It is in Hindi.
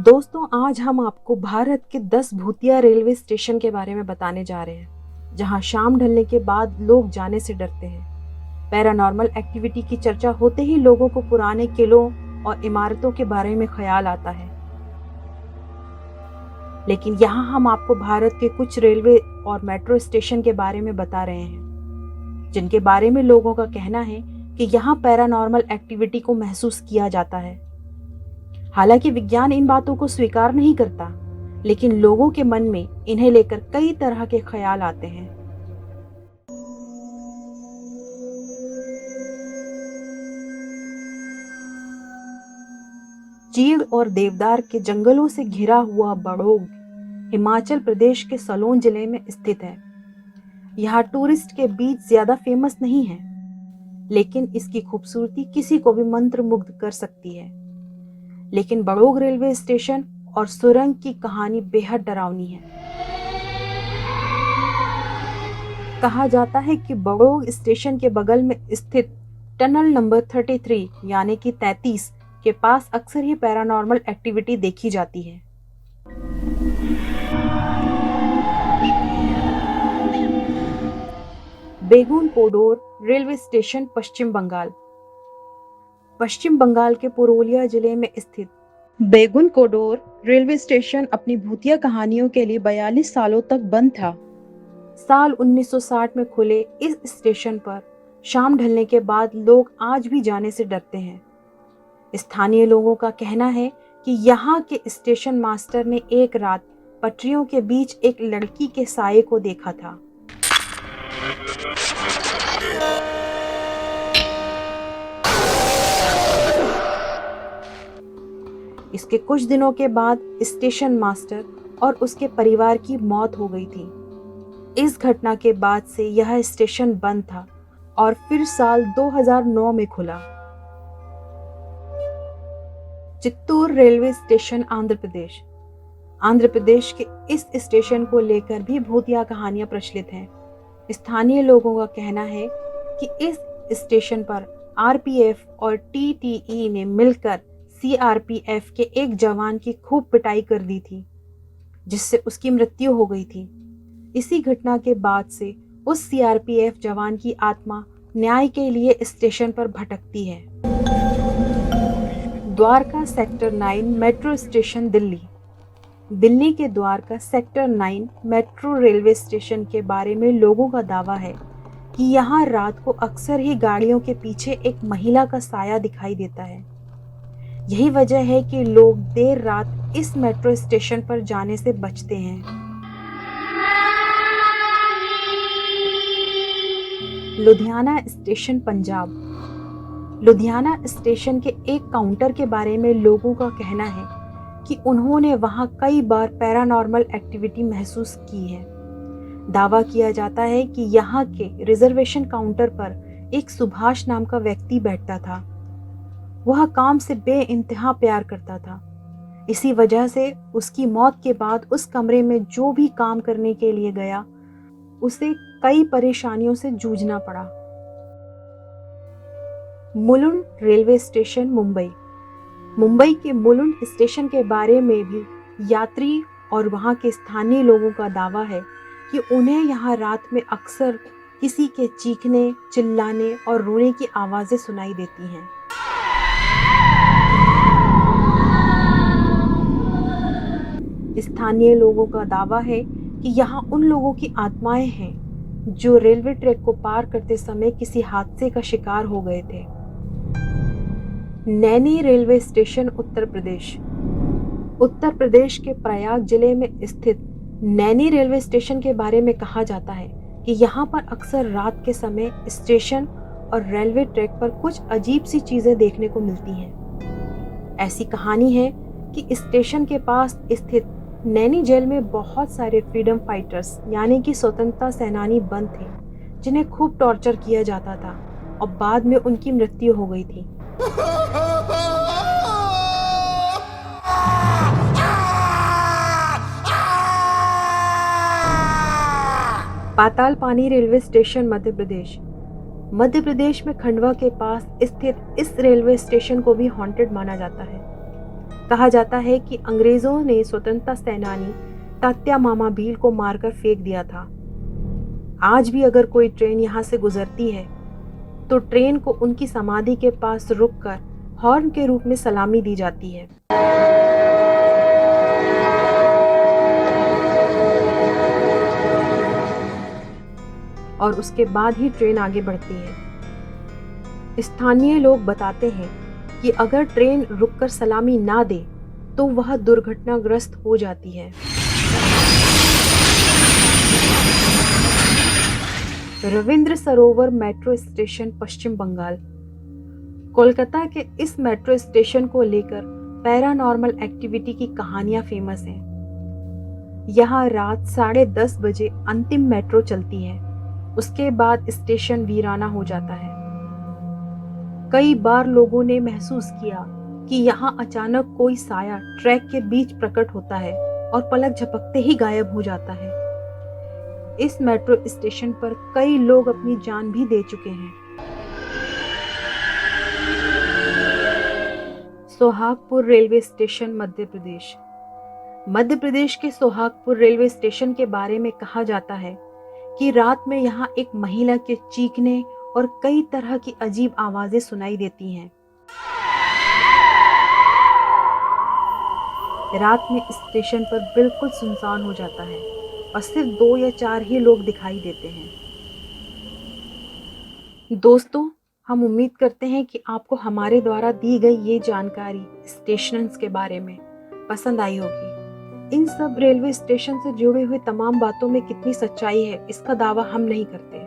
दोस्तों, आज हम आपको भारत के 10 भूतिया रेलवे स्टेशन के बारे में बताने जा रहे हैं, जहां शाम ढलने के बाद लोग जाने से डरते हैं। पैरानॉर्मल एक्टिविटी की चर्चा होते ही लोगों को पुराने किलों और इमारतों के बारे में ख्याल आता है। लेकिन यहाँ हम आपको भारत के कुछ रेलवे और मेट्रो स्टेशन के बारे में बता रहे हैं, जिनके बारे में लोगों का कहना है कि यहाँ पैरानॉर्मल एक्टिविटी को महसूस किया जाता है। हालांकि विज्ञान इन बातों को स्वीकार नहीं करता, लेकिन लोगों के मन में इन्हें लेकर कई तरह के ख्याल आते हैं। चीड़ और देवदार के जंगलों से घिरा हुआ बड़ोग हिमाचल प्रदेश के सलोन जिले में स्थित है। यहाँ टूरिस्ट के बीच ज्यादा फेमस नहीं है, लेकिन इसकी खूबसूरती किसी को भी मंत्रमुग्ध कर सकती है। लेकिन बड़ोग रेलवे स्टेशन और सुरंग की कहानी बेहद डरावनी है। कहा जाता है कि बड़ोग स्टेशन के बगल में स्थित टनल नंबर 33 यानी कि 33 के पास अक्सर ही पैरानॉर्मल एक्टिविटी देखी जाती है। बेगुन कोडोर रेलवे स्टेशन पश्चिम बंगाल के पुरुलिया जिले में स्थित बेगुन कोडोर रेलवे स्टेशन अपनी भूतिया कहानियों के लिए 42 सालों तक बंद था। साल 1960 में खुले इस स्टेशन पर शाम ढलने के बाद लोग आज भी जाने से डरते हैं। स्थानीय लोगों का कहना है कि यहाँ के स्टेशन मास्टर ने एक रात पटरियों के बीच एक लड़की के साये को देखा था। इसके कुछ दिनों के बाद स्टेशन मास्टर और उसके परिवार की मौत हो गई थी। इस घटना के बाद से यह स्टेशन बंद था और फिर साल 2009 में खुला। चित्तूर रेलवे स्टेशन आंध्र प्रदेश के इस स्टेशन को लेकर भी भूतिया कहानियां प्रचलित हैं। स्थानीय लोगों का कहना है कि इस स्टेशन पर आरपीएफ और टीटीई ने मिलकर सीआरपीएफ के एक जवान की खूब पिटाई कर दी थी, जिससे उसकी मृत्यु हो गई थी। इसी घटना के बाद से उस सीआरपीएफ जवान की आत्मा न्याय के लिए स्टेशन पर भटकती है। Dwarka sector 9 metro station Delhi के Dwarka sector 9 metro railway station के बारे में लोगों का दावा है कि यहाँ रात को अक्सर ही गाड़ियों के पीछे एक महिला का साया दिखाई देता है। यही वजह है कि लोग देर रात इस मेट्रो स्टेशन पर जाने से बचते हैं। लुधियाना स्टेशन पंजाब। लुधियाना स्टेशन के एक काउंटर के बारे में लोगों का कहना है कि उन्होंने वहां कई बार पैरानॉर्मल एक्टिविटी महसूस की है। दावा किया जाता है कि यहाँ के रिजर्वेशन काउंटर पर एक सुभाष नाम का व्यक्ति बैठता था। वह काम से बेइंतहा प्यार करता था। इसी वजह से उसकी मौत के बाद उस कमरे में जो भी काम करने के लिए गया, उसे कई परेशानियों से जूझना पड़ा। मुलुंड रेलवे स्टेशन मुंबई के मुलुंड स्टेशन के बारे में भी यात्री और वहां के स्थानीय लोगों का दावा है कि उन्हें यहाँ रात में अक्सर किसी के चीखने, चिल्लाने और रोने की आवाजें सुनाई देती हैं। स्थानीय लोगों का दावा है कि यहाँ उन लोगों की आत्माएं हैं जो रेलवे ट्रैक को पार करते समय किसी हादसे का शिकार हो गए थे। नैनी रेलवे स्टेशन उत्तर प्रदेश के प्रयाग जिले में स्थित नैनी रेलवे स्टेशन के बारे में कहा जाता है कि यहाँ पर अक्सर रात के समय स्टेशन और रेलवे ट्रैक पर कुछ अजीब सी चीजें देखने को मिलती हैं। ऐसी कहानी है कि स्टेशन के पास स्थित नैनी जेल में बहुत सारे फ्रीडम फाइटर्स यानी कि स्वतंत्रता सेनानी बंद थे, जिन्हें खूब टॉर्चर किया जाता था और बाद में उनकी मृत्यु हो गई थी। पाताल पानी रेलवे स्टेशन मध्य प्रदेश में खंडवा के पास स्थित इस रेलवे स्टेशन को भी हॉन्टेड माना जाता है। कहा जाता है कि अंग्रेजों ने स्वतंत्रता सेनानी तात्या मामा भील को मारकर फेंक दिया था। आज भी अगर कोई ट्रेन यहाँ से गुजरती है तो ट्रेन को उनकी समाधि के पास रुककर हॉर्न के रूप में सलामी दी जाती है। और उसके बाद ही ट्रेन आगे बढ़ती है। स्थानीय लोग बताते हैं कि अगर ट्रेन रुककर सलामी ना दे तो वह दुर्घटनाग्रस्त हो जाती है। रविंद्र सरोवर मेट्रो स्टेशन, पश्चिम बंगाल। कोलकाता के इस मेट्रो स्टेशन को लेकर पैरानॉर्मल एक्टिविटी की कहानियां फेमस हैं। यहाँ रात 10:30 बजे अंतिम मेट्रो चलती है। उसके बाद स्टेशन वीराना हो जाता है। कई बार लोगों ने महसूस किया कि यहाँ अचानक कोई साया ट्रैक के बीच प्रकट होता है और पलक झपकते ही गायब हो जाता है। इस मेट्रो स्टेशन पर कई लोग अपनी जान भी दे चुके हैं। Sohagpur railway station, Madhya Pradesh. मध्य प्रदेश के सोहागपुर रेलवे स्टेशन के बारे में कहा जाता है कि रात में यहाँ एक महिला के चीखने और कई तरह की अजीब आवाजें सुनाई देती हैं। रात में स्टेशन पर बिल्कुल सुनसान हो जाता है और सिर्फ 2 या 4 ही लोग दिखाई देते हैं। दोस्तों, हम उम्मीद करते हैं कि आपको हमारे द्वारा दी गई ये जानकारी स्टेशंस के बारे में पसंद आई होगी। इन सब रेलवे स्टेशन से जुड़े हुए तमाम बातों में कितनी सच्चाई है, इसका दावा हम नहीं करते।